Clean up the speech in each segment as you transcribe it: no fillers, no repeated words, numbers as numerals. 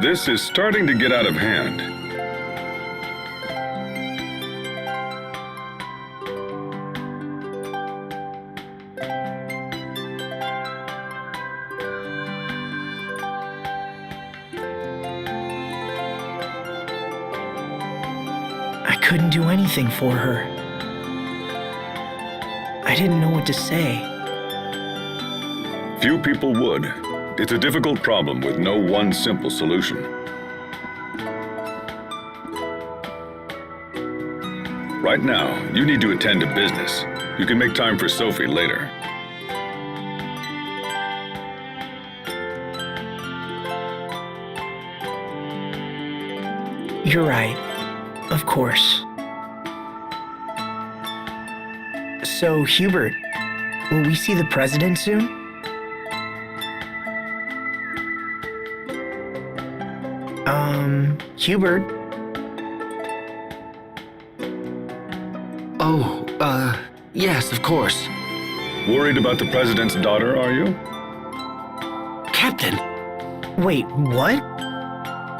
This is starting to get out of hand. I couldn't do anything for her. I didn't know what to say. Few people would. It's a difficult problem with no one simple solution. Right now, you need to attend to business. You can make time for Sophie later. You're right. Of course. So, Hubert, will we see the president soon? Hubert? Oh, yes, of course. Worried about the president's daughter, are you? Captain, Wait, what?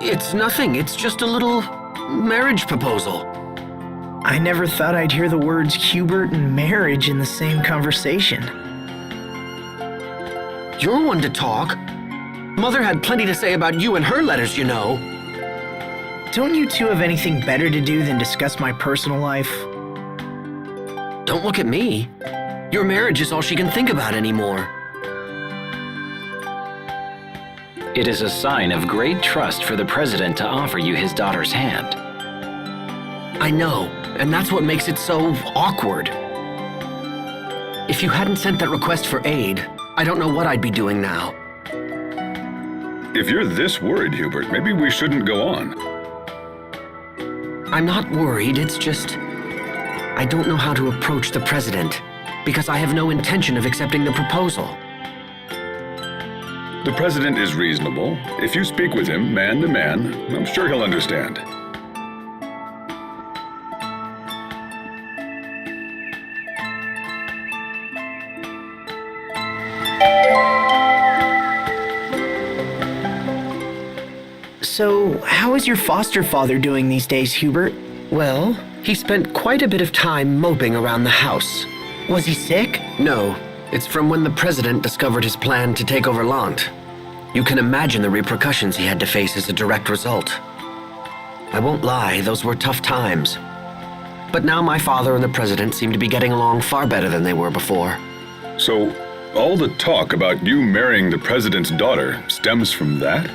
it's nothing. It's just a little marriage proposal. I never thought I'd hear the words Hubert and marriage in the same conversation. You're one to talk. Mother had plenty to say about you in her letters, you know. Don't you two have anything better to do than discuss my personal life? Don't look at me. Your marriage is all she can think about anymore. It is a sign of great trust for the president to offer you his daughter's hand. I know, and that's what makes it so awkward. If you hadn't sent that request for aid, I don't know what I'd be doing now. If you're this worried, Hubert, maybe we shouldn't go on. I'm not worried, it's just... I don't know how to approach the president, because I have no intention of accepting the proposal. The president is reasonable. If you speak with him, man to man, I'm sure he'll understand. So, how is your foster father doing these days, Hubert? Well, he spent quite a bit of time moping around the house. Was he sick? No, it's from when the president discovered his plan to take over Lant. You can imagine the repercussions he had to face as a direct result. I won't lie, those were tough times. But now my father and the president seem to be getting along far better than they were before. So, all the talk about you marrying the president's daughter stems from that?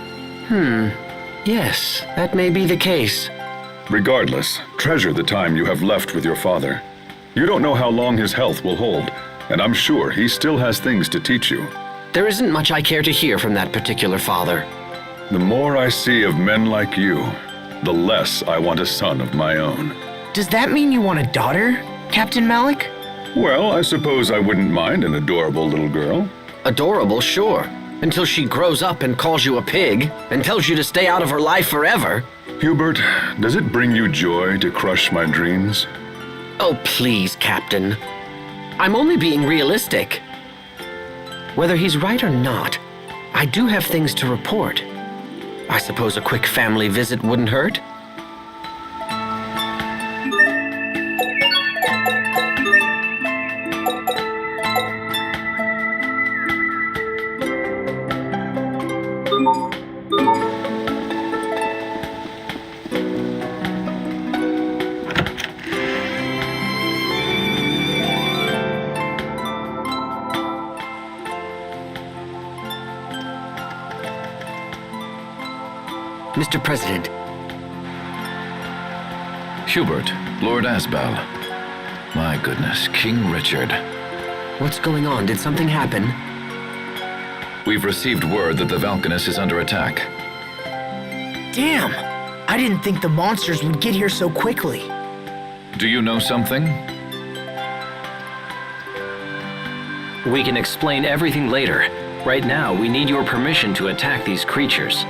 Yes, that may be the case. Regardless, treasure the time you have left with your father. You don't know how long his health will hold, and I'm sure he still has things to teach you. There isn't much I care to hear from that particular father. The more I see of men like you, the less I want a son of my own. Does that mean you want a daughter, Captain Malik? Well, I suppose I wouldn't mind an adorable little girl. Adorable, sure. Until she grows up and calls you a pig and tells you to stay out of her life forever. Hubert, does it bring you joy to crush my dreams? Oh, please, Captain. I'm only being realistic. Whether he's right or not, I do have things to report. I suppose a quick family visit wouldn't hurt? Mr. President, Hubert, Lord Asbel. My goodness, King Richard. what's going on? Did something happen? We've received word that the Valkanus is under attack. Damn! I didn't think the monsters would get here so quickly. Do you know something? We can explain everything later. Right now, we need your permission to attack these creatures.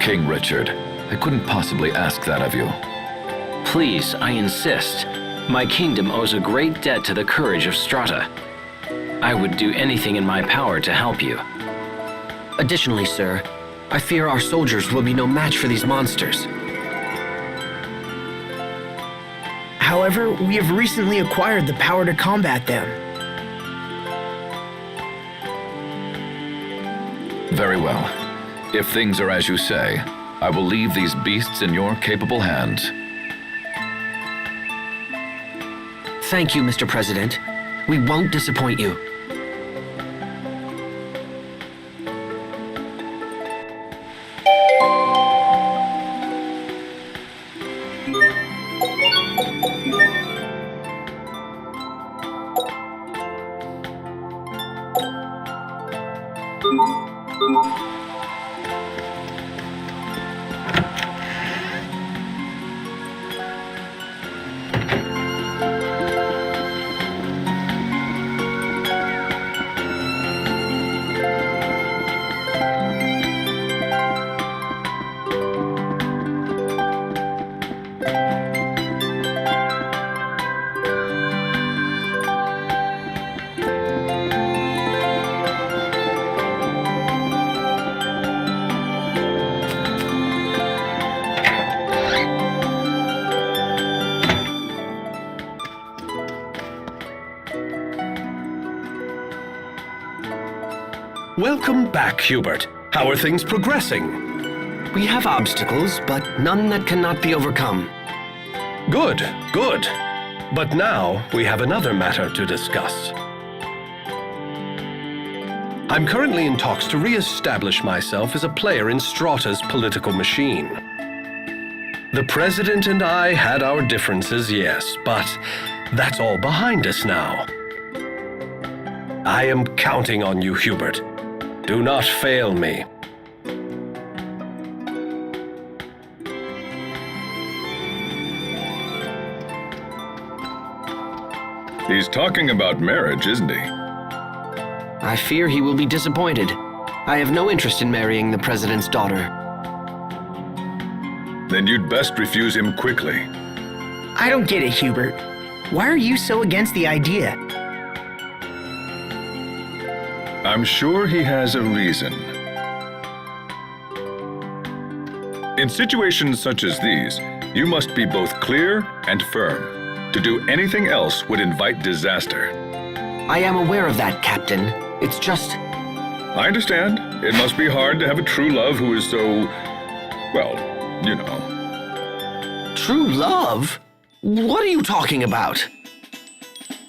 King Richard, I couldn't possibly ask that of you. Please, I insist. My kingdom owes a great debt to the courage of Strata. I would do anything in my power to help you. Additionally, sir, I fear our soldiers will be no match for these monsters. However, we have recently acquired the power to combat them. Very well. If things are as you say, I will leave these beasts in your capable hands. Thank you, Mr. President. We won't disappoint you. Welcome back, Hubert. How are things progressing? We have obstacles, but none that cannot be overcome. Good, good. But now we have another matter to discuss. I'm currently in talks to re-establish myself as a player in Strata's political machine. The President and I had our differences, yes, but that's all behind us now. I am counting on you, Hubert. Do not fail me. He's talking about marriage, isn't he? I fear he will be disappointed. I have no interest in marrying the President's daughter. Then you'd best refuse him quickly. I don't get it, Hubert. Why are you so against the idea? I'm sure he has a reason. In situations such as these, you must be both clear and firm. To do anything else would invite disaster. I am aware of that, Captain. It's just... I understand. It must be hard to have a true love who is so... well, you know. True love? What are you talking about?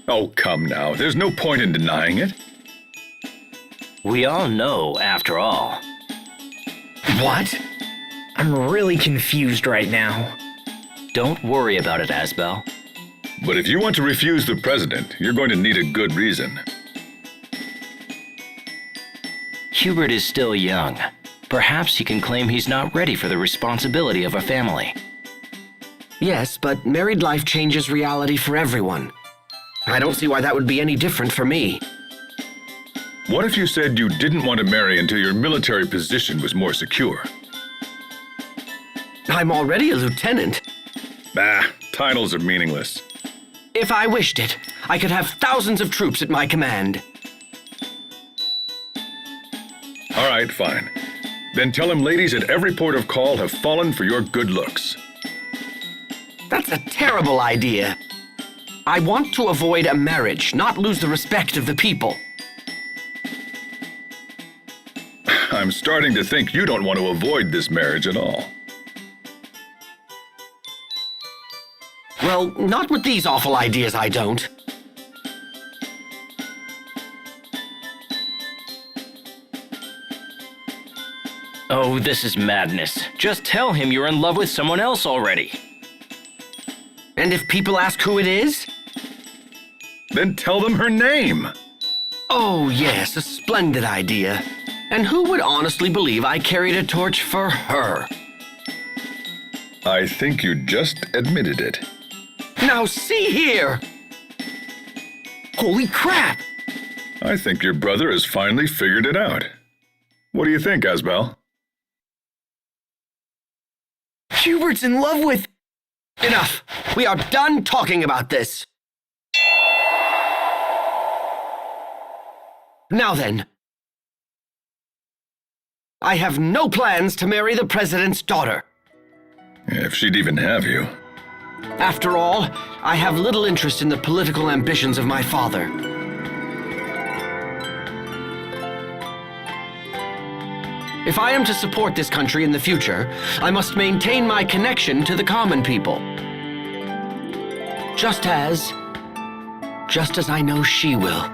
Oh, come now. There's no point in denying it. We all know, after all. What? I'm really confused right now. Don't worry about it, Asbel. But if you want to refuse the president, you're going to need a good reason. Hubert is still young. Perhaps he can claim he's not ready for the responsibility of a family. Yes, but married life changes reality for everyone. I don't see why that would be any different for me. What if you said you didn't want to marry until your military position was more secure? I'm already a lieutenant. Bah, titles are meaningless. If I wished it, I could have thousands of troops at my command. All right, fine. Then tell him ladies at every port of call have fallen for your good looks. That's a terrible idea. I want to avoid a marriage, not lose the respect of the people. I'm starting to think you don't want to avoid this marriage at all. Well, not with these awful ideas, I don't. Oh, this is madness. Just tell him you're in love with someone else already. And if people ask who it is? Then tell them her name. Oh, yes, a splendid idea. And who would honestly believe I carried a torch for her? I think you just admitted it. Now see here! Holy crap! I think your brother has finally figured it out. What do you think, Asbel? Hubert's in love with... Enough! We are done talking about this! Now then, I have no plans to marry the president's daughter. If she'd even have you. After all, I have little interest in the political ambitions of my father. If I am to support this country in the future, I must maintain my connection to the common people. Just as I know she will.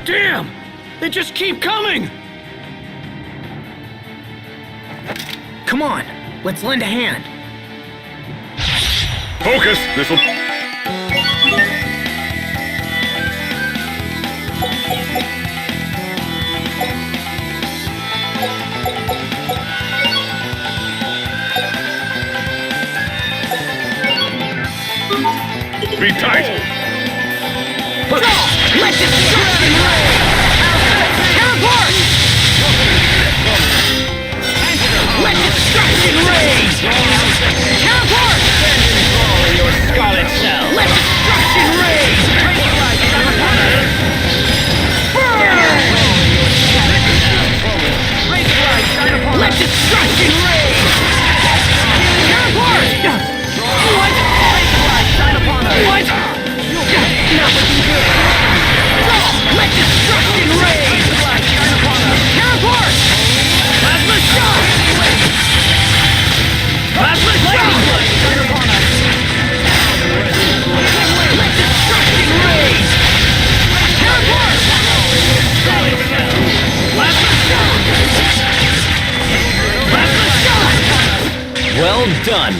Damn! They just keep coming! Come on, let's lend a hand. Focus! This'll... Be tight! Let destruction reign! Teleport! Let destruction reign! Teleport! Your scarlet cell! Let destruction reign! Burn! Let destruction reign! Teleport! What? What? Not looking good! Let destruction reign! Teleport! Plasma shot! Plasma shot! Let destruction reign! Teleport! Plasma shot! Plasma shot! Well done!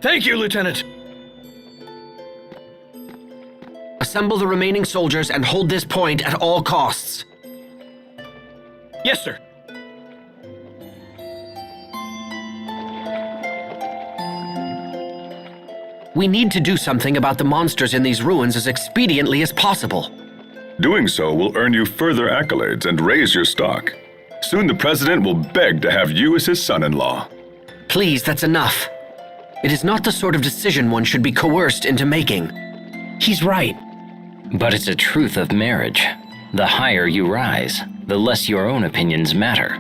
Thank you, Lieutenant. Assemble the remaining soldiers and hold this point at all costs. Yes, sir. We need to do something about the monsters in these ruins as expediently as possible. Doing so will earn you further accolades and raise your stock. Soon the president will beg to have you as his son-in-law. Please, that's enough. It is not the sort of decision one should be coerced into making. He's right. But it's a truth of marriage. The higher you rise, the less your own opinions matter.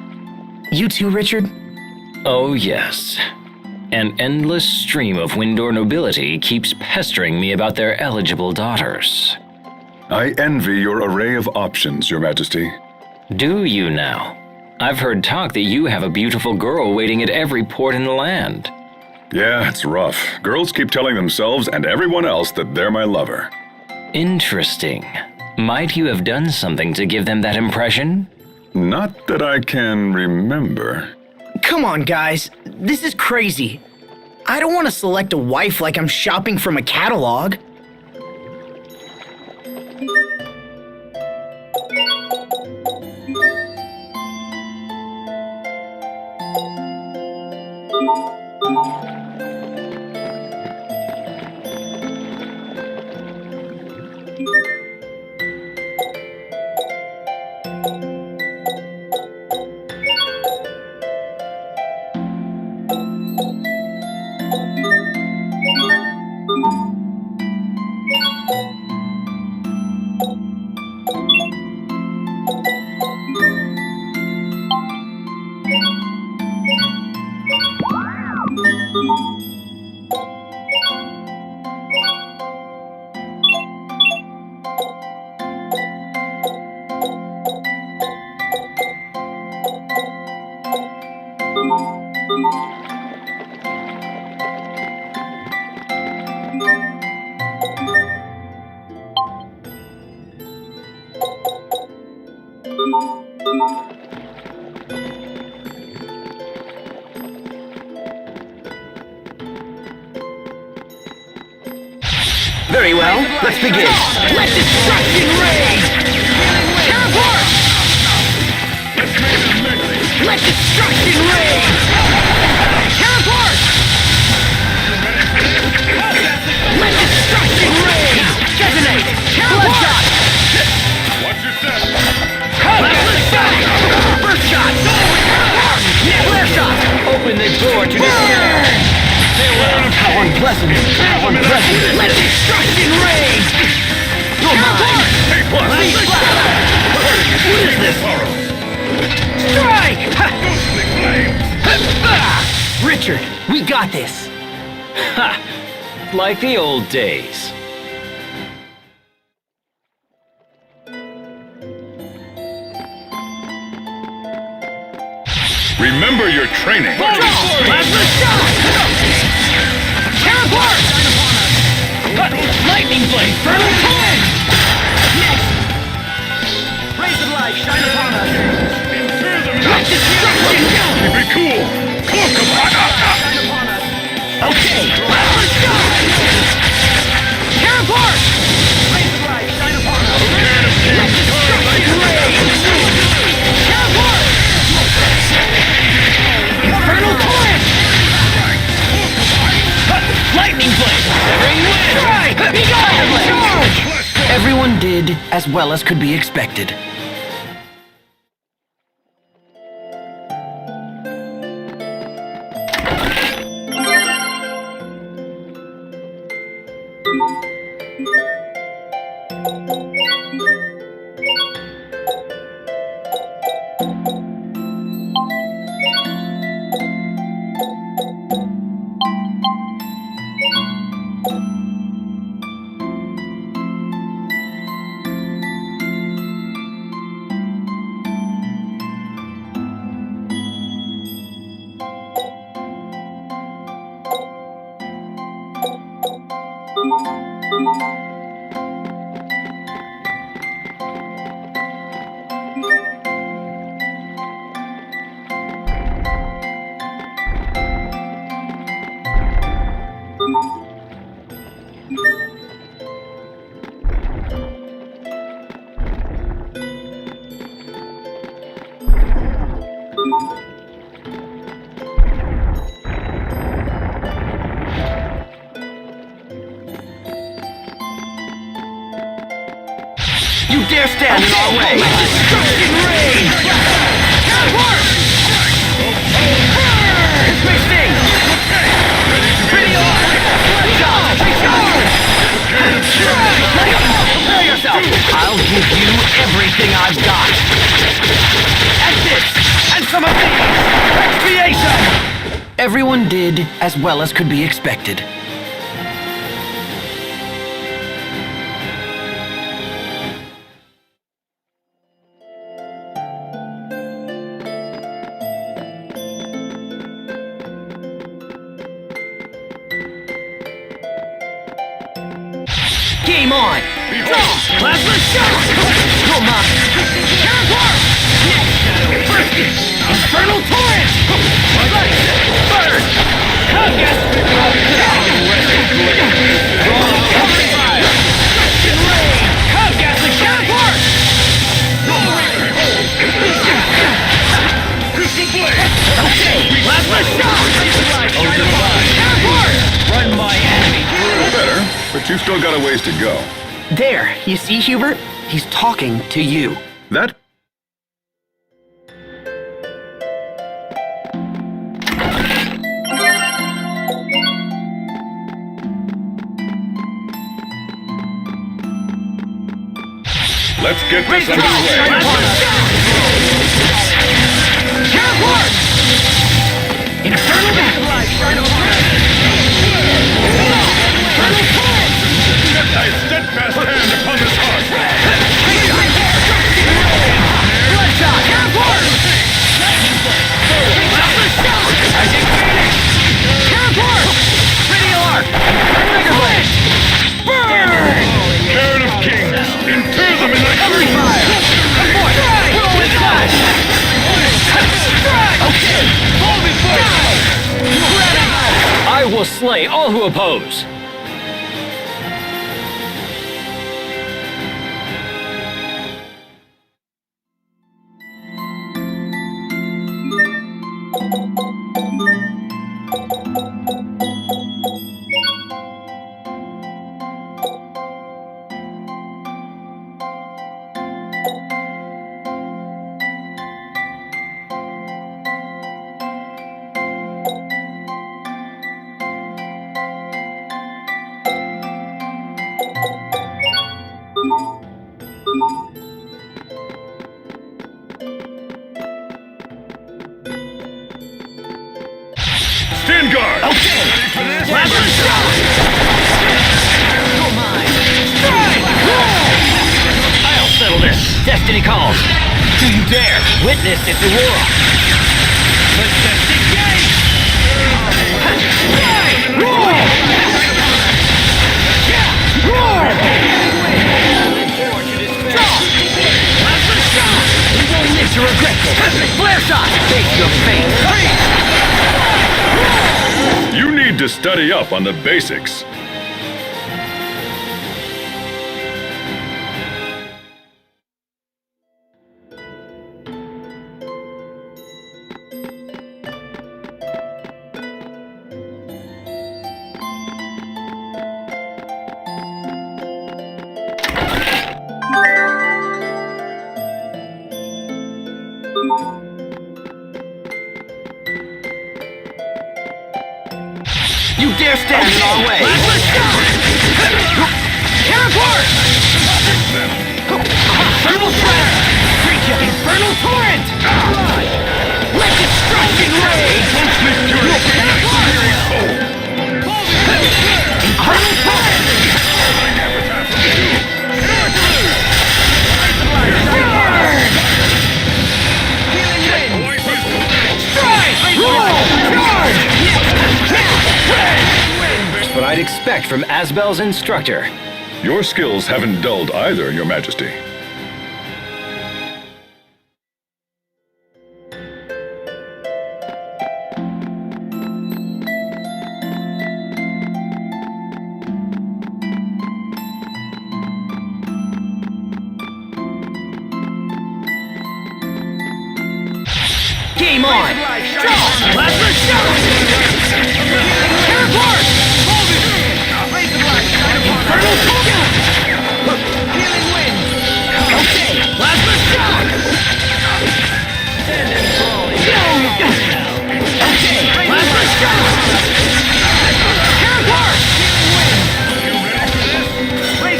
You too, Richard? Oh yes. An endless stream of Windor nobility keeps pestering me about their eligible daughters. I envy your array of options, Your Majesty. Do you now? I've heard talk that you have a beautiful girl waiting at every port in the land. Yeah, it's rough. Girls keep telling themselves and everyone else that they're my lover. Interesting. Might you have done something to give them that impression? Not that I can remember. Come on, guys. This is crazy. I don't want to select a wife like I'm shopping from a catalog. Very well, let's begin. Let destruction reign! Teleport! Let destruction reign! Teleport! Let destruction reign! Detonate! Bloodshot! Watch your step! Blast shot! First shot! Flare shot! Open the door to despair! How unpleasant! How unpleasant! Let destruction reign! You're mine! What is this? Strike! Richard, we got this! Ha! Like the old days. Remember your training! Plasma shot! Teleport! Lightning blade! Infernal torrent! Next! Rays of light shine upon us! Let destruction! Keep it cool! Shine upon us! Okay! Plasma shot! Teleport! Rays of light shine upon us! Let destruction reign! Teleport! Infernal torrent! Lightning blade! Severing wind! Strike! Be gone! Charge! Everyone did as well as could be expected. You dare stand in our way! Destruction reign! Teleport! This may sting! Pretty on! Bloodshot! Charge! Prepare yourself! I'll give you everything I've got! And this! And some of these! Expiation! Everyone did as well as could be expected. Game on! Plasma shot! You're mine! Teleport! First, infernal torrent! Bird! Congas! Covering fire! Destruction ray! Congas and teleport! Crystal blade! Okay! Plasma shot! Teleport! Run my enemy through. Better, but you've still got a ways to go. There, you see, Hubert? He's talking to you. That Let's get this underway. Teleport! Infernal life shine over Infernal torrent! Set thy steadfast hand upon this heart. Bloodshot! Teleport! Lightning blade! Plasma shot! slay all who oppose! Stand guard! I'll settle this! Destiny calls! Do you dare witness its aurora? Majestic You won't live to regret this! Flare shot! Face your fate! You need to study up on the basics. You dare stand in our way! Teleport! Infernal threat! Reach an infernal torrent! Let destruction rage! Infernal torrent! Strike! Charge! What I'd expect from Asbel's instructor. Your skills haven't dulled either, Your Majesty. Game on! Blaster shot! Teleport! Infernal torrent! Healing wind! Okay, plasma shock! Okay, plasma shock! Teleport!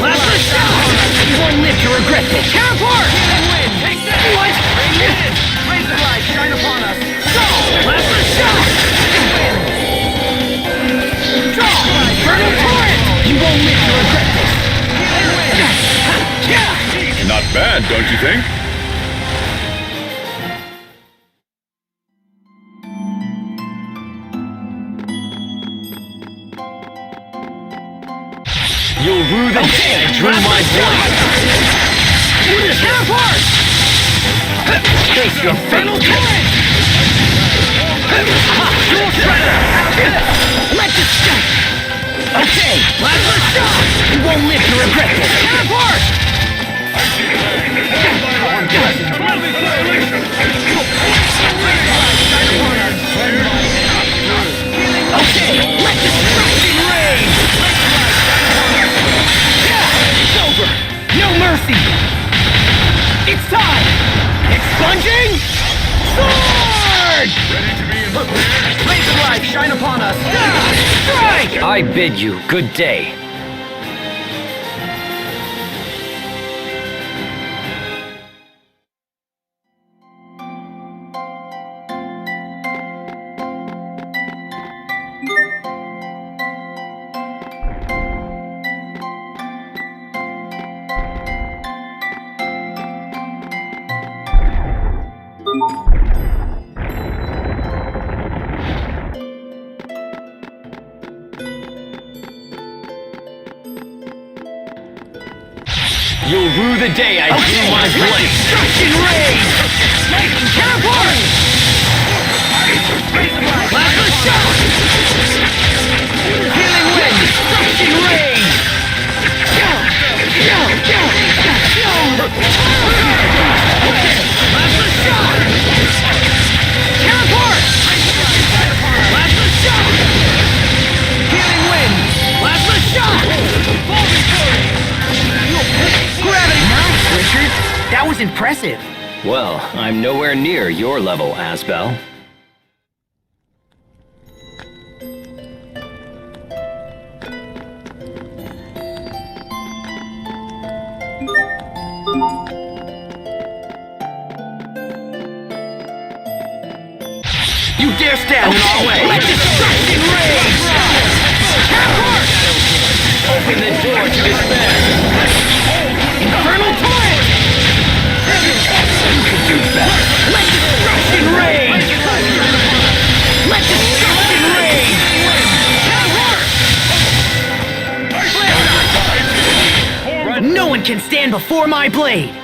Plasma shock! You won't live to regret this! Teleport! Healing wind! Take that! What? Raise the light, shine upon us! Go! Plasma shock! Infernal torrent! You won't live to regret this! Not bad, don't you think? You'll rue the day I drew my blade! Teleport! Face your Infernal fate! torrent! Dual shredder! Let this stick! Okay, plasma shock! You won't live to regret this! Teleport! Okay, let destruction rage! It's over! No mercy! It's time! Expunging! Sword! Raise the light, shine upon us! Strike! I bid you good day. You'll rue the day I drew my blade. Destruction rage! Teleport! Plasma shock! impressive. Well, I'm nowhere near your level, Asbel. You dare stand in our way! Let destruction rage! Teleport! Open the door to despair! Infernal torrent! You can do better! Let destruction rage! Let destruction rage! Teleport! No one can stand before my blade!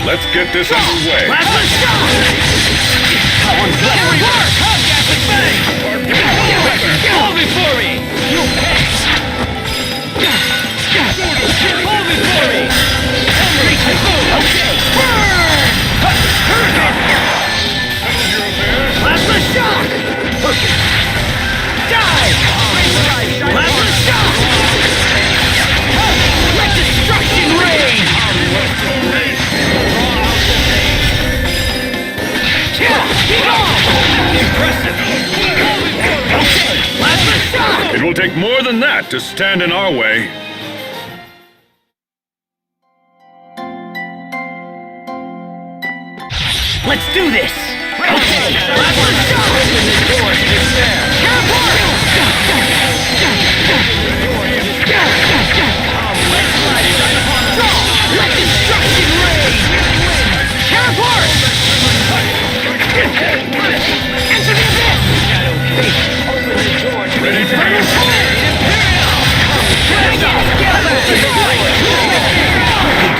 Let's get this underway. Plasma shot! Every work! Gas and bang! Hold before me! You pay! Hold before me! Reach the food! Okay! Burn! Plasma shock! Die! Plasma shock! Let destruction reign! Impressive! Okay, plasma shock! It will take more than that to stand in our way. Let's do this! Okay, plasma shock! Open the door to despair! Teleport! Let destruction reign! Teleport! Enter the abyss! Open the door to the infernal torrent!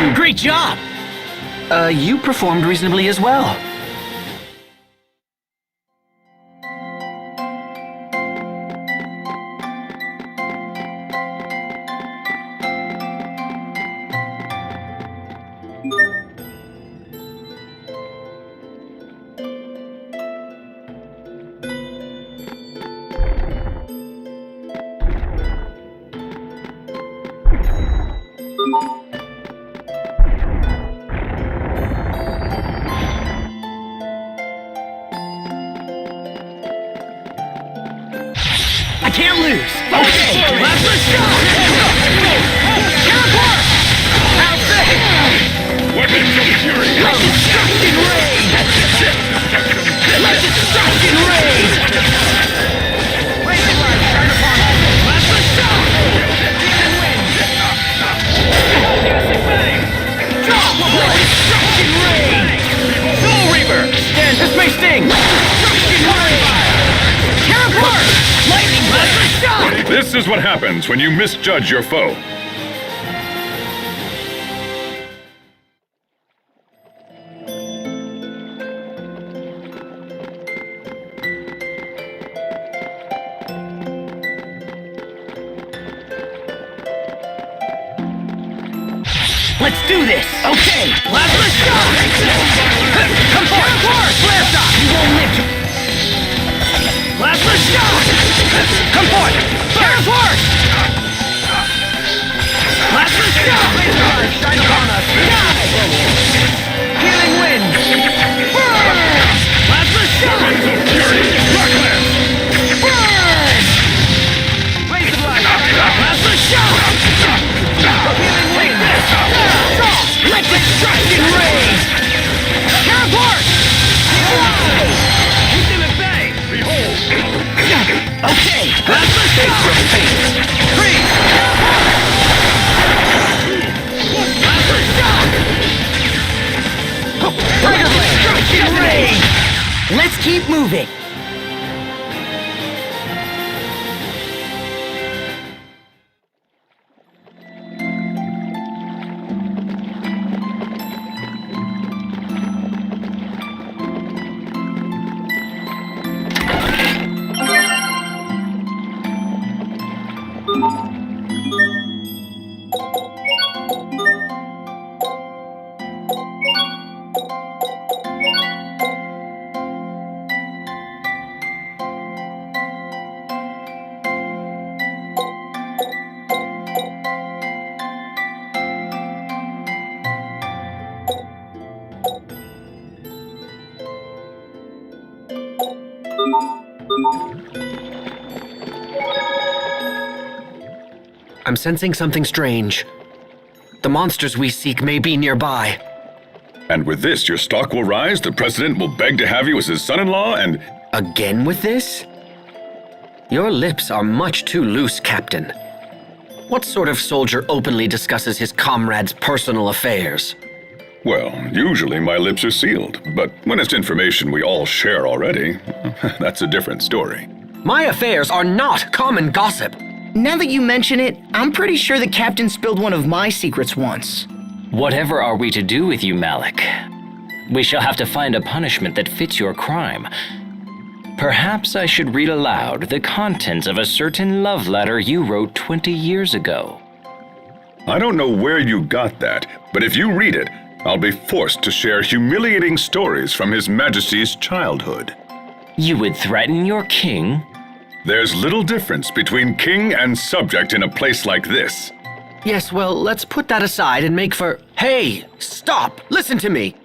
Imperial! Great job! You performed reasonably as well. I can't lose! Okay! Plasma shot! Teleport! Weapons of fury! Let destruction reign! Let destruction reign! Plasma shot! Let destruction reign! Soul Reaper! Stand! This may sting! Let destruction reign! Teleport! Lightning plasma shot! This is what happens when you misjudge your foe. Let's do this! Okay! Plasma shot! Come forward! Flare shot! You won't live to... Plasma shot! Come forward! Teleport! Plasma shot! Shine upon us! Die! Healing wind! Burn! Plasma shot! Burn! Raise the light! Plasma shot! Healing wind! Let destruction reign! Teleport! Keep them at bay! Behold! Okay! Plasma shot! Freeze! Plasma shot! Let destruction reign! Let's keep moving! I'm sensing something strange. The monsters we seek may be nearby. And with this, your stock will rise, the president will beg to have you as his son-in-law, and... Again with this? Your lips are much too loose, Captain. What sort of soldier openly discusses his comrades' personal affairs? Well, usually my lips are sealed, but when it's information we all share already, that's a different story. My affairs are not common gossip. Now that you mention it, I'm pretty sure the captain spilled one of my secrets once. Whatever are we to do with you, Malik? We shall have to find a punishment that fits your crime. Perhaps I should read aloud the contents of a certain love letter you wrote 20 years ago. I don't know where you got that, but if you read it, I'll be forced to share humiliating stories from His Majesty's childhood. You would threaten your king? There's little difference between king and subject in a place like this. Yes, well, let's put that aside and make for... Hey, stop! Listen to me!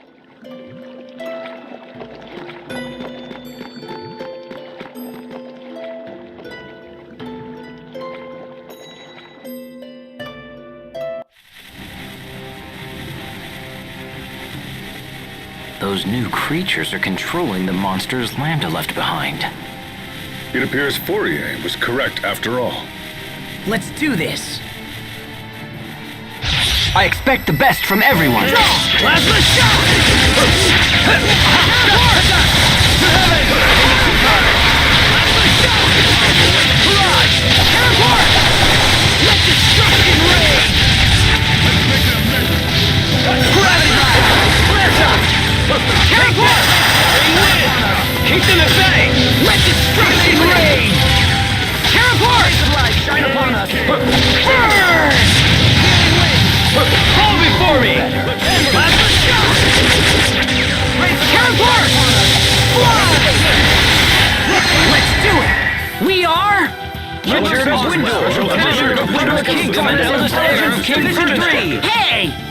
Those new creatures are controlling the monsters Lambda left behind. It appears Fourier was correct after all. Let's do this. I expect the best from everyone. Plasma shot! Let destruction reign! Gravity blast! Flare shot! Teleport! Keep them at bay! Let destruction reign! Teleport! Shine upon us! Burn! Fall before me! Plasma shot! Teleport! Fly! Let's do it! We are... Richard of Window! Commander of Window Kingdom and eldest heir of King Ferdinand! Hey!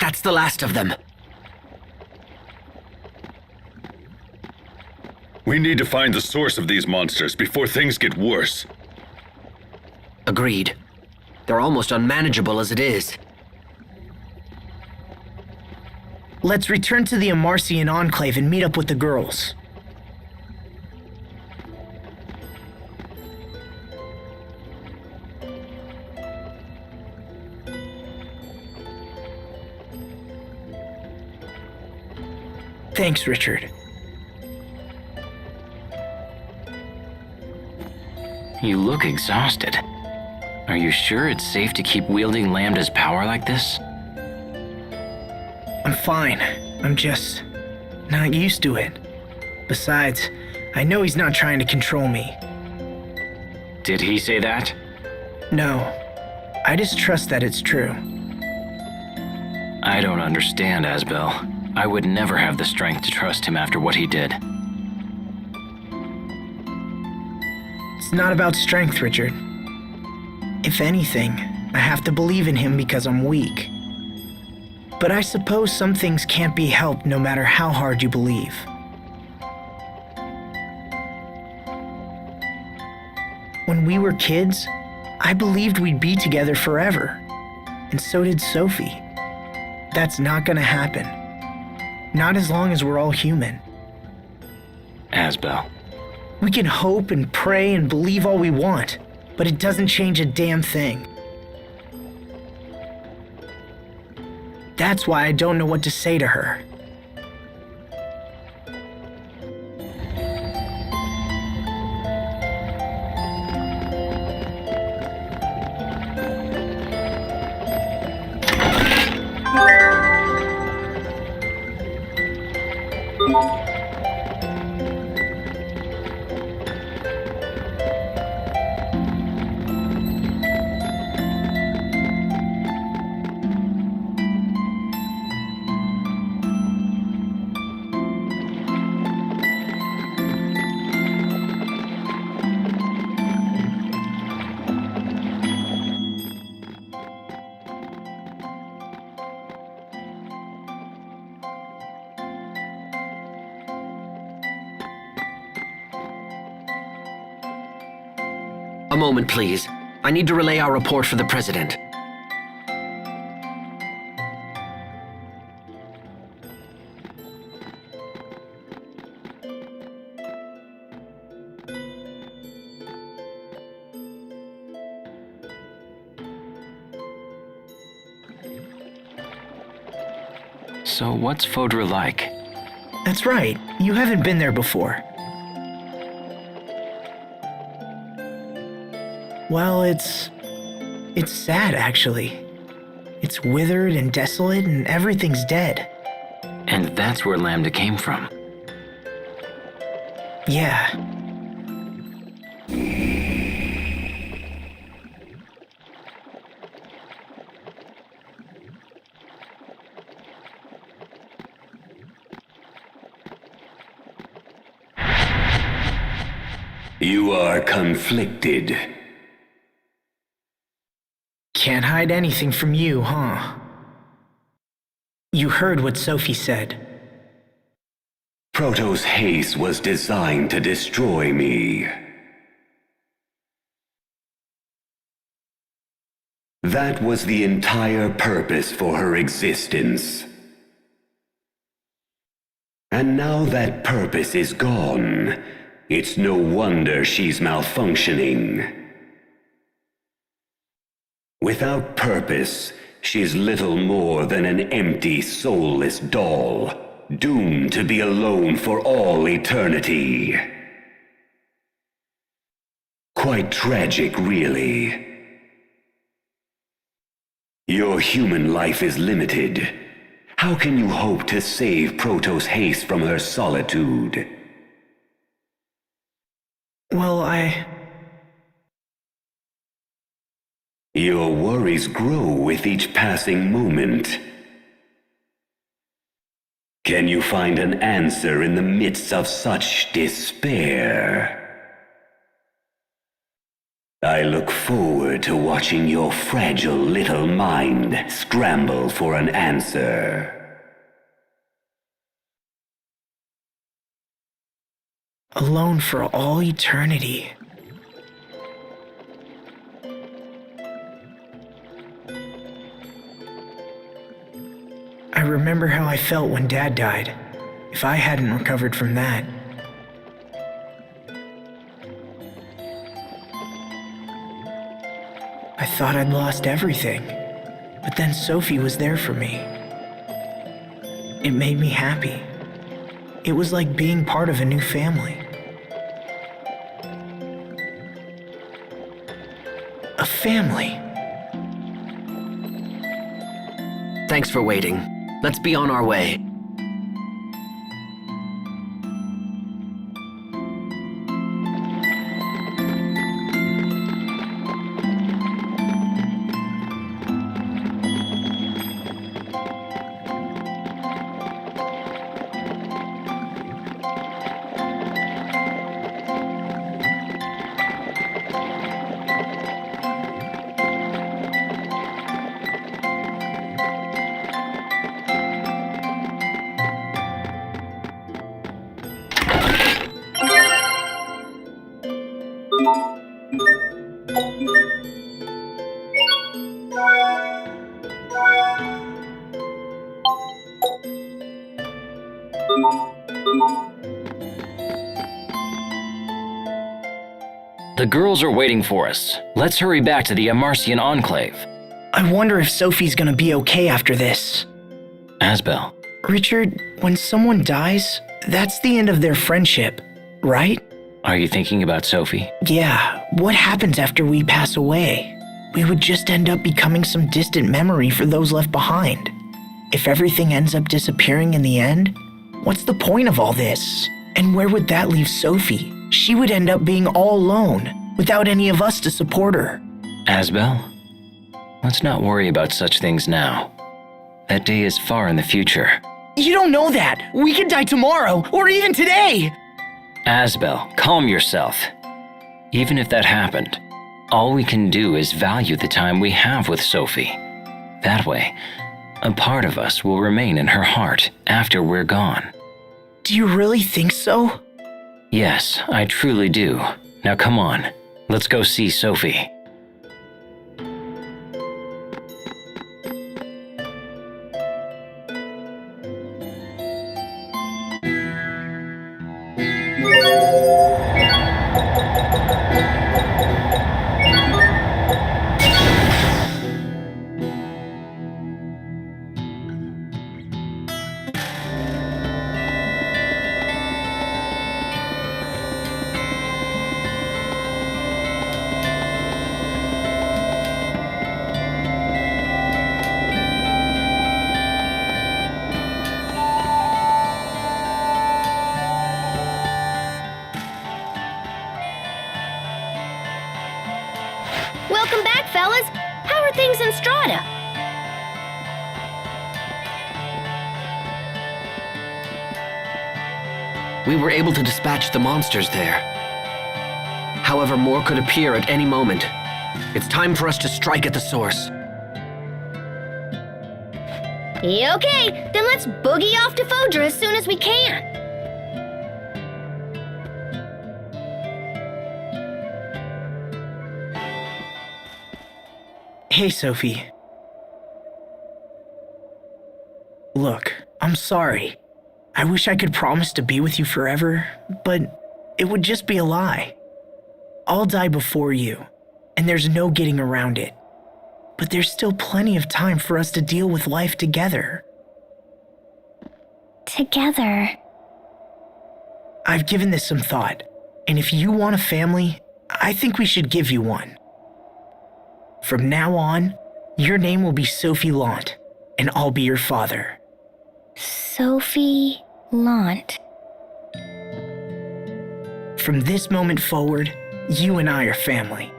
That's the last of them. We need to find the source of these monsters before things get worse. Agreed. They're almost unmanageable as it is. Let's return to the Amarcian Enclave and meet up with the girls. Thanks, Richard. You look exhausted. Are you sure it's safe to keep wielding Lambda's power like this? I'm fine. I'm just not used to it. Besides, I know he's not trying to control me. Did he say that? No, I just trust that it's true. I don't understand, Asbel. I would never have the strength to trust him after what he did. It's not about strength, Richard. If anything, I have to believe in him because I'm weak. But I suppose some things can't be helped no matter how hard you believe. When we were kids, I believed we'd be together forever. And so did Sophie. That's not gonna happen. Not as long as we're all human. Asbel. We can hope and pray and believe all we want, but it doesn't change a damn thing. That's why I don't know what to say to her. A moment, please. I need to relay our report for the President. So what's Fodra like? That's right. You haven't been there before. Well, it's sad, actually. It's withered and desolate, and everything's dead. And that's where Lambda came from. Yeah. You are conflicted. Can't hide anything from you, huh? You heard what Sophie said. Protos haste was designed to destroy me. That was the entire purpose for her existence. And now that purpose is gone, it's no wonder she's malfunctioning. Without purpose, she's little more than an empty, soulless doll, doomed to be alone for all eternity. Quite tragic, really. Your human life is limited. How can you hope to save Protos Haste from her solitude? Well, Your worries grow with each passing moment. Can you find an answer in the midst of such despair? I look forward to watching your fragile little mind scramble for an answer. alone for all eternity. I remember how I felt when Dad died, if I hadn't recovered from that. I thought I'd lost everything, but then Sophie was there for me. It made me happy. It was like being part of a new family. A family. Thanks for waiting. Let's be on our way. The girls are waiting for us. Let's hurry back to the Amarcian Enclave. I wonder if Sophie's gonna be okay after this. Asbel, Richard, when someone dies, that's the end of their friendship, right? are you thinking about Sophie? Yeah, what happens after we pass away? We would just end up becoming some distant memory for those left behind. If everything ends up disappearing in the end, what's the point of all this? And where would that leave Sophie? She would end up being all alone, without any of us to support her. Asbel, let's not worry about such things now. That day is far in the future. You don't know that! We could die tomorrow, or even today! Asbel, calm yourself. Even if that happened, all we can do is value the time we have with Sophie. That way, a part of us will remain in her heart after we're gone. Do you really think so? Yes, I truly do. Now come on. Let's go see Sophie. Welcome back, fellas. How are things in Strata? We were able to dispatch the monsters there. However, more could appear at any moment. It's time for us to strike at the source. Okay, then let's boogie off to Fodra as soon as we can. Hey, Sophie. Look, I'm sorry. I wish I could promise to be with you forever, but it would just be a lie. I'll die before you, and there's no getting around it. But there's still plenty of time for us to deal with life together. Together? I've given this some thought, and if you want a family, I think we should give you one. From now on, your name will be Sophie Lant, and I'll be your father. Sophie Lant. From this moment forward, you and I are family.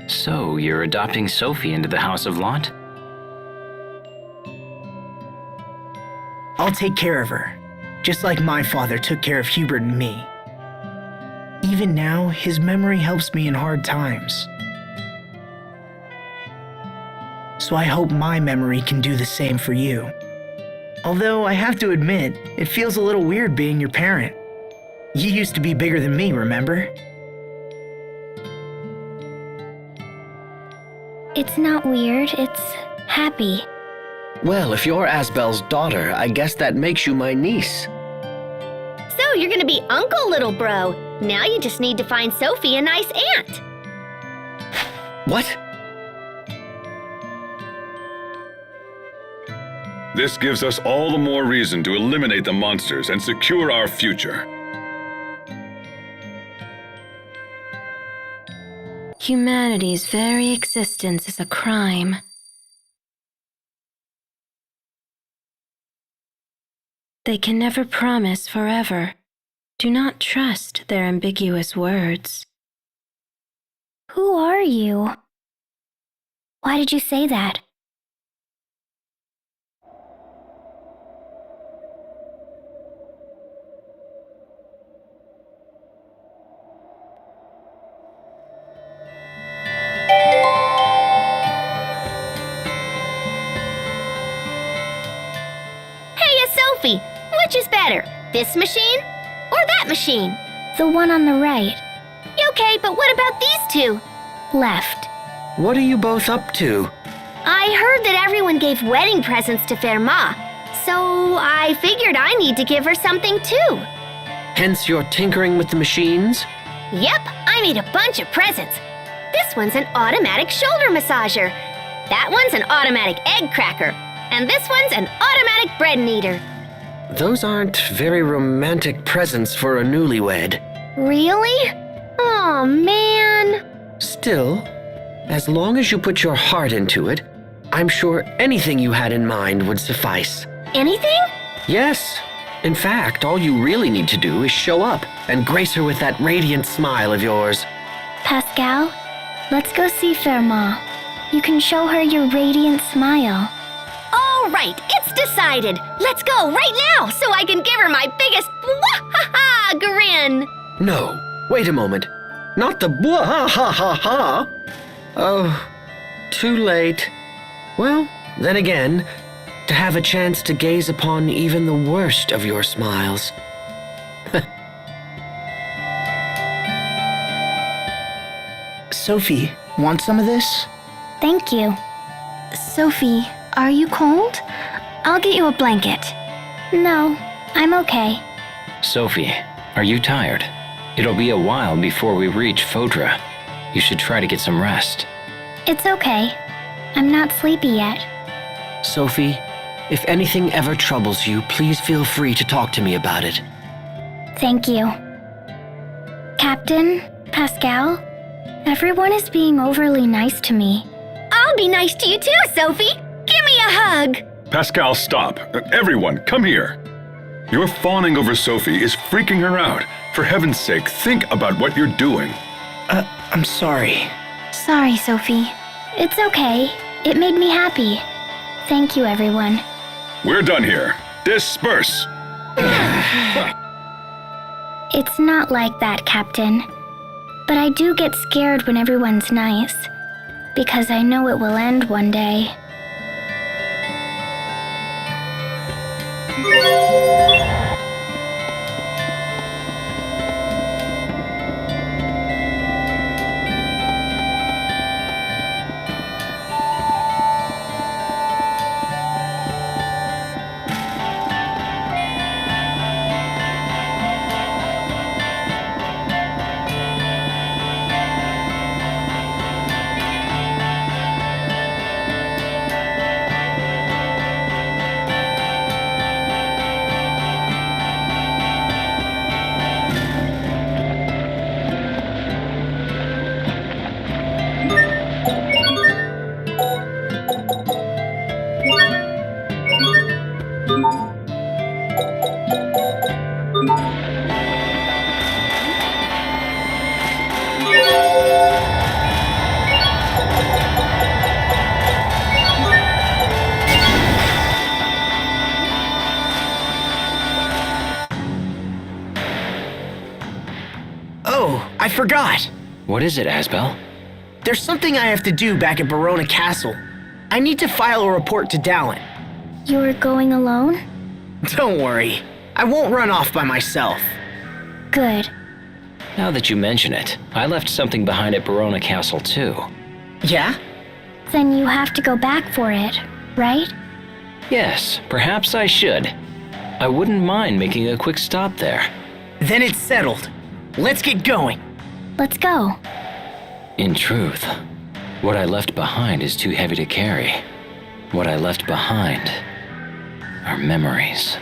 So, you're adopting Sophie into the House of Lant? I'll take care of her, just like my father took care of Hubert and me. Even now, his memory helps me in hard times. So I hope my memory can do the same for you. Although I have to admit, it feels a little weird being your parent. You used to be bigger than me, remember? It's not weird, it's happy. Well, if you're Asbel's daughter, I guess that makes you my niece. So you're gonna be Uncle Little Bro. Now you just need to find Sophie a nice aunt. What? This gives us all the more reason to eliminate the monsters and secure our future. Humanity's very existence is a crime. They can never promise forever. Do not trust their ambiguous words. Who are you? Why did you say that? Sophie, which is better, this machine or that machine? The one on the right. Okay, but what about these two? Left. What are you both up to? I heard that everyone gave wedding presents to Fermat, so I figured I need to give her something too. Hence you're tinkering with the machines? Yep, I made a bunch of presents. This one's an automatic shoulder massager. That one's an automatic egg cracker. And this one's an automatic bread kneader. Those aren't very romantic presents for a newlywed. Really? Oh, man. Still, as long as you put your heart into it, I'm sure anything you had in mind would suffice. Anything? Yes. In fact, all you really need to do is show up and grace her with that radiant smile of yours. Pascal, let's go see Fermat. You can show her your radiant smile. All right, it's decided. Let's go right now so I can give her my biggest wah-ha-ha grin. No, wait a moment. Not the wah-ha-ha-ha. Oh, too late. Well, then again, to have a chance to gaze upon even the worst of your smiles Sophie, want some of this? Thank you. Sophie, are you cold? I'll get you a blanket. No, I'm okay. Sophie, are you tired? It'll be a while before we reach Fodra. You should try to get some rest. It's okay. I'm not sleepy yet. Sophie, if anything ever troubles you, please feel free to talk to me about it. Thank you. Captain, Pascal, everyone is being overly nice to me. I'll be nice to you too, Sophie. Give me a hug. Pascal, stop. Everyone, come here. Your fawning over Sophie is freaking her out. For heaven's sake, think about what you're doing. I'm sorry. Sorry, Sophie. It's okay. It made me happy. Thank you, everyone. We're done here. Disperse. It's not like that, Captain. But I do get scared when everyone's nice, because I know it will end one day. Oh, I forgot. What is it, Asbel? There's something I have to do back at Barona Castle. I need to file a report to Dallin. You're going alone? Don't worry. I won't run off by myself. Good. Now that you mention it, I left something behind at Barona Castle too. Yeah? Then you have to go back for it, right? Yes, perhaps I should. I wouldn't mind making a quick stop there. Then it's settled. Let's get going. Let's go. In truth, what I left behind is too heavy to carry. What I left behind are memories.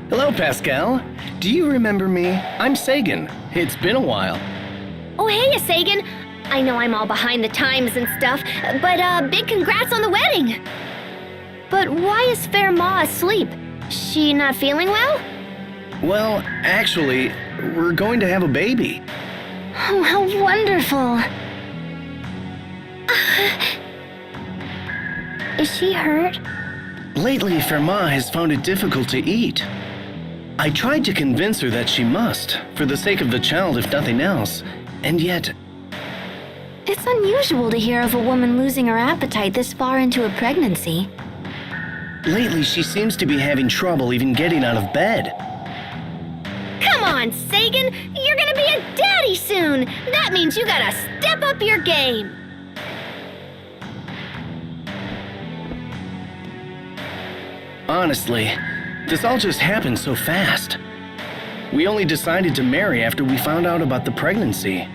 Hello, Pascal. Do you remember me? I'm Sagan. It's been a while. Oh, hey, Sagan. I know I'm all behind the times and stuff, but big congrats on the wedding. But why is Fair Ma asleep? She not feeling well? Well, actually, we're going to have a baby. Oh, how wonderful. Is she hurt? Lately, Fermat has found it difficult to eat. I tried to convince her that she must, for the sake of the child if nothing else, and yet... It's unusual to hear of a woman losing her appetite this far into a pregnancy. Lately, she seems to be having trouble even getting out of bed. Come on, Sagan! You're gonna be a daddy soon! That means you gotta step up your game! Honestly, this all just happened so fast. We only decided to marry after we found out about the pregnancy.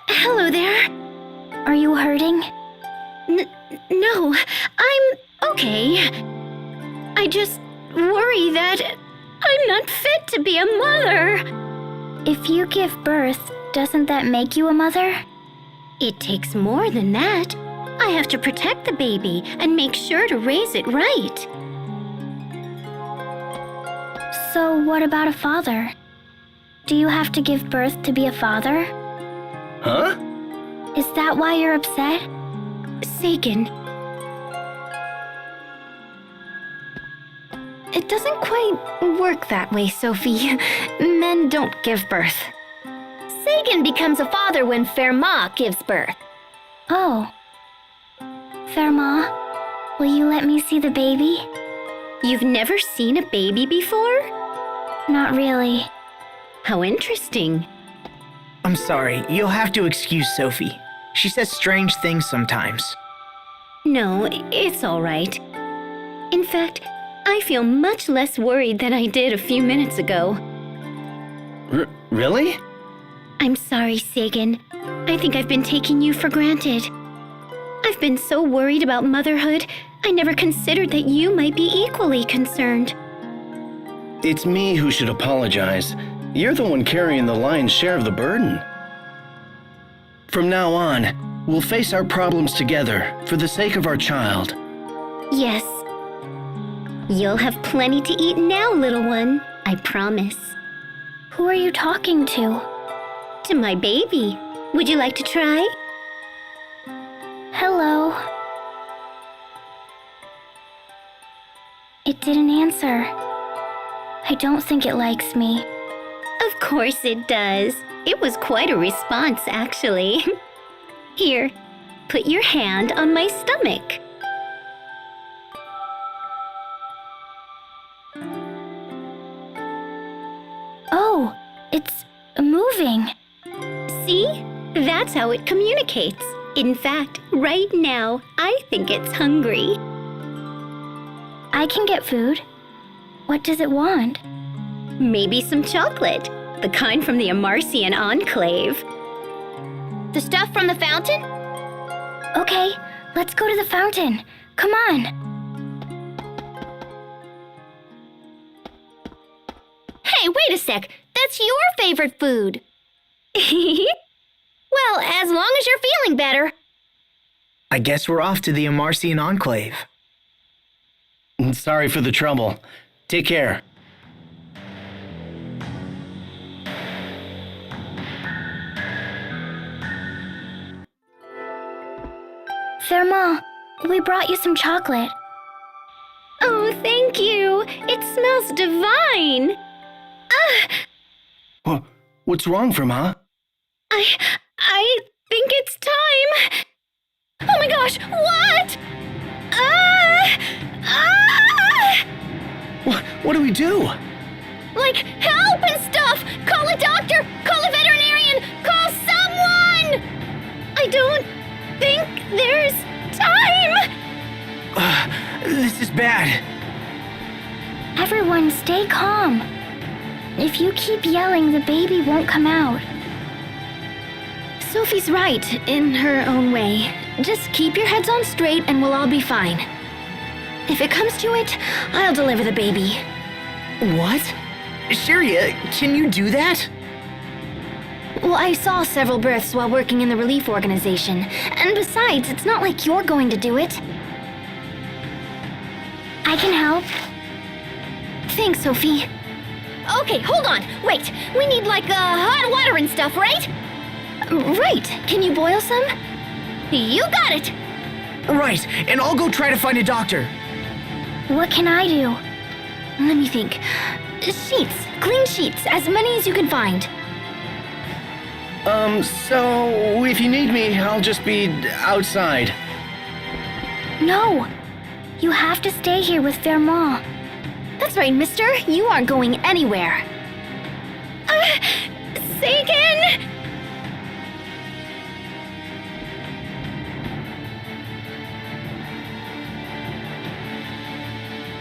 Hello there. Are you hurting? No, I'm okay. I just worry that I'm not fit to be a mother. If you give birth, doesn't that make you a mother? It takes more than that. I have to protect the baby and make sure to raise it right. So what about a father? Do you have to give birth to be a father? Huh? Is that why you're upset? Sagan. It doesn't quite work that way, Sophie. Men don't give birth. Sagan becomes a father when Fermat gives birth. Oh. Fermat, will you let me see the baby? You've never seen a baby before? Not really. How interesting. I'm sorry, you'll have to excuse Sophie. She says strange things sometimes. No, it's all right. In fact, I feel much less worried than I did a few minutes ago. Really? I'm sorry, Sagan. I think I've been taking you for granted. I've been so worried about motherhood, I never considered that you might be equally concerned. It's me who should apologize. You're the one carrying the lion's share of the burden. From now on, we'll face our problems together for the sake of our child. Yes. You'll have plenty to eat now, little one. I promise. Who are you talking to? To my baby. Would you like to try? Hello. It didn't answer. I don't think it likes me. Of course it does. It was quite a response, actually. Here, Put your hand on my stomach. Oh, it's moving. See? That's how it communicates. In fact, right now, I think it's hungry. I can get food. What does it want? Maybe some chocolate. The kind from the Amarcian Enclave. The stuff from the fountain? Okay, let's go to the fountain. Come on. Hey, wait a sec. That's your favorite food. Well, as long as you're feeling better. I guess we're off to the Amarcian Enclave. Sorry for the trouble. Take care. Ferma, we brought you some chocolate. Oh, thank you. It smells divine. What's wrong, Ferma? I think it's time. Oh my gosh, what? What do we do? Like, help and stuff! Call a doctor! Call a veterinarian! Call someone! I don't think there's time! This is bad. Everyone, stay calm. If you keep yelling, the baby won't come out. Sophie's right, in her own way. Just keep your heads on straight and we'll all be fine. If it comes to it, I'll deliver the baby. What? Sharia, can you do that? Well, I saw several births while working in the relief organization. And besides, it's not like you're going to do it. I can help. Thanks, Sophie. Okay, hold on. Wait, we need like hot water and stuff, right? Right. Can you boil some? You got it. Right, and I'll go try to find a doctor. What can I do? Let me think. Sheets. Clean sheets. As many as you can find. So if you need me, I'll just be outside. No. You have to stay here with Ferma. That's right, mister. You aren't going anywhere. Sagan!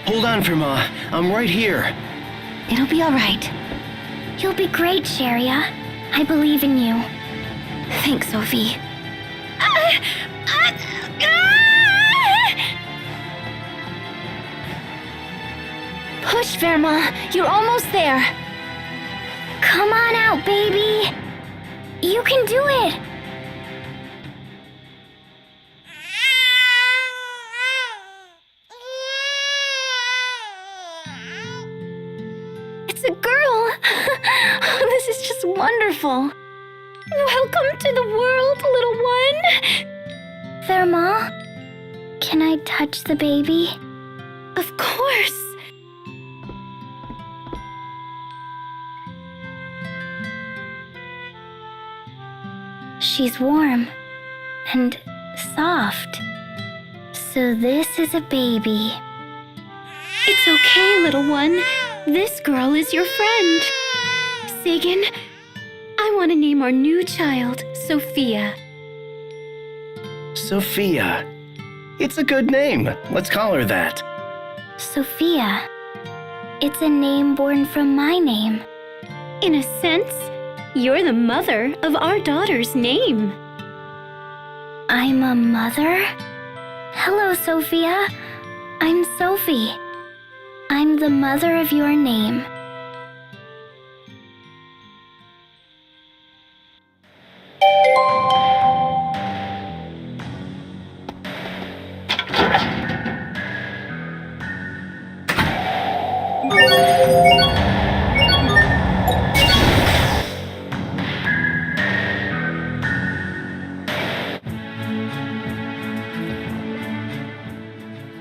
Hold on, Ferma. I'm right here. It'll be all right. You'll be great, Sharia. I believe in you. Thanks, Sophie. Push, Ferma. You're almost there. Come on out, baby. You can do it. It's a girl. This is just wonderful. Welcome to the world, little one. Ferma, can I touch the baby? Of course. She's warm and soft. So this is a baby. It's okay, little one. This girl is your friend. Sagan, I want to name our new child Sophia. Sophia. It's a good name. Let's call her that. Sophia. It's a name born from my name. In a sense, you're the mother of our daughter's name. I'm a mother? Hello, Sophia. I'm Sophie. I'm the mother of your name.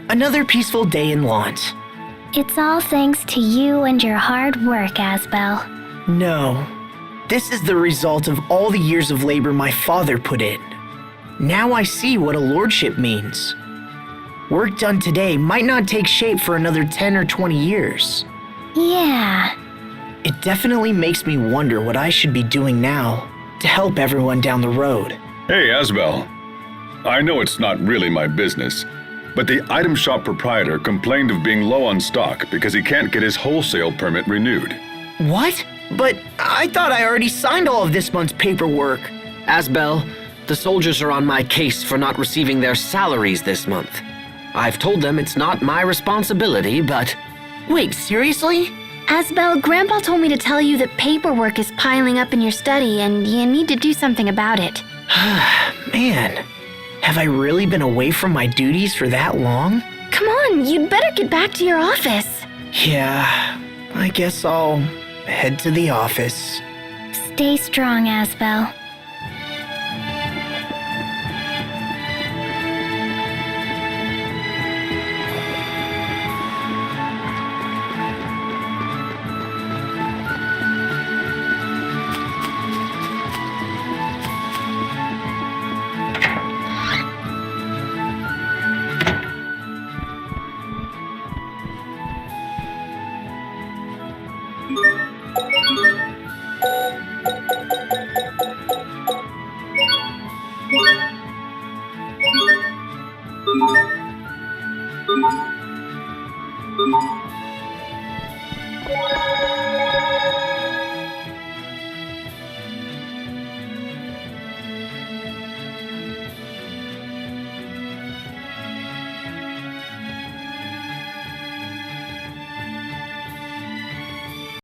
Another peaceful day in Lawns. It's all thanks to you and your hard work, Asbel. No. This is the result of all the years of labor my father put in. Now I see what a lordship means. Work done today might not take shape for another 10 or 20 years. Yeah. It definitely makes me wonder what I should be doing now to help everyone down the road. Hey, Asbel. I know it's not really my business, but the item shop proprietor complained of being low on stock because he can't get his wholesale permit renewed. What? But I thought I already signed all of this month's paperwork. Asbel, the soldiers are on my case for not receiving their salaries this month. I've told them it's not my responsibility, but... Wait, seriously? Asbel, Grandpa told me to tell you that paperwork is piling up in your study and you need to do something about it. Man, have I really been away from my duties for that long? Come on, you'd better get back to your office. Yeah, I guess I'll head to the office. Stay strong, Asbel.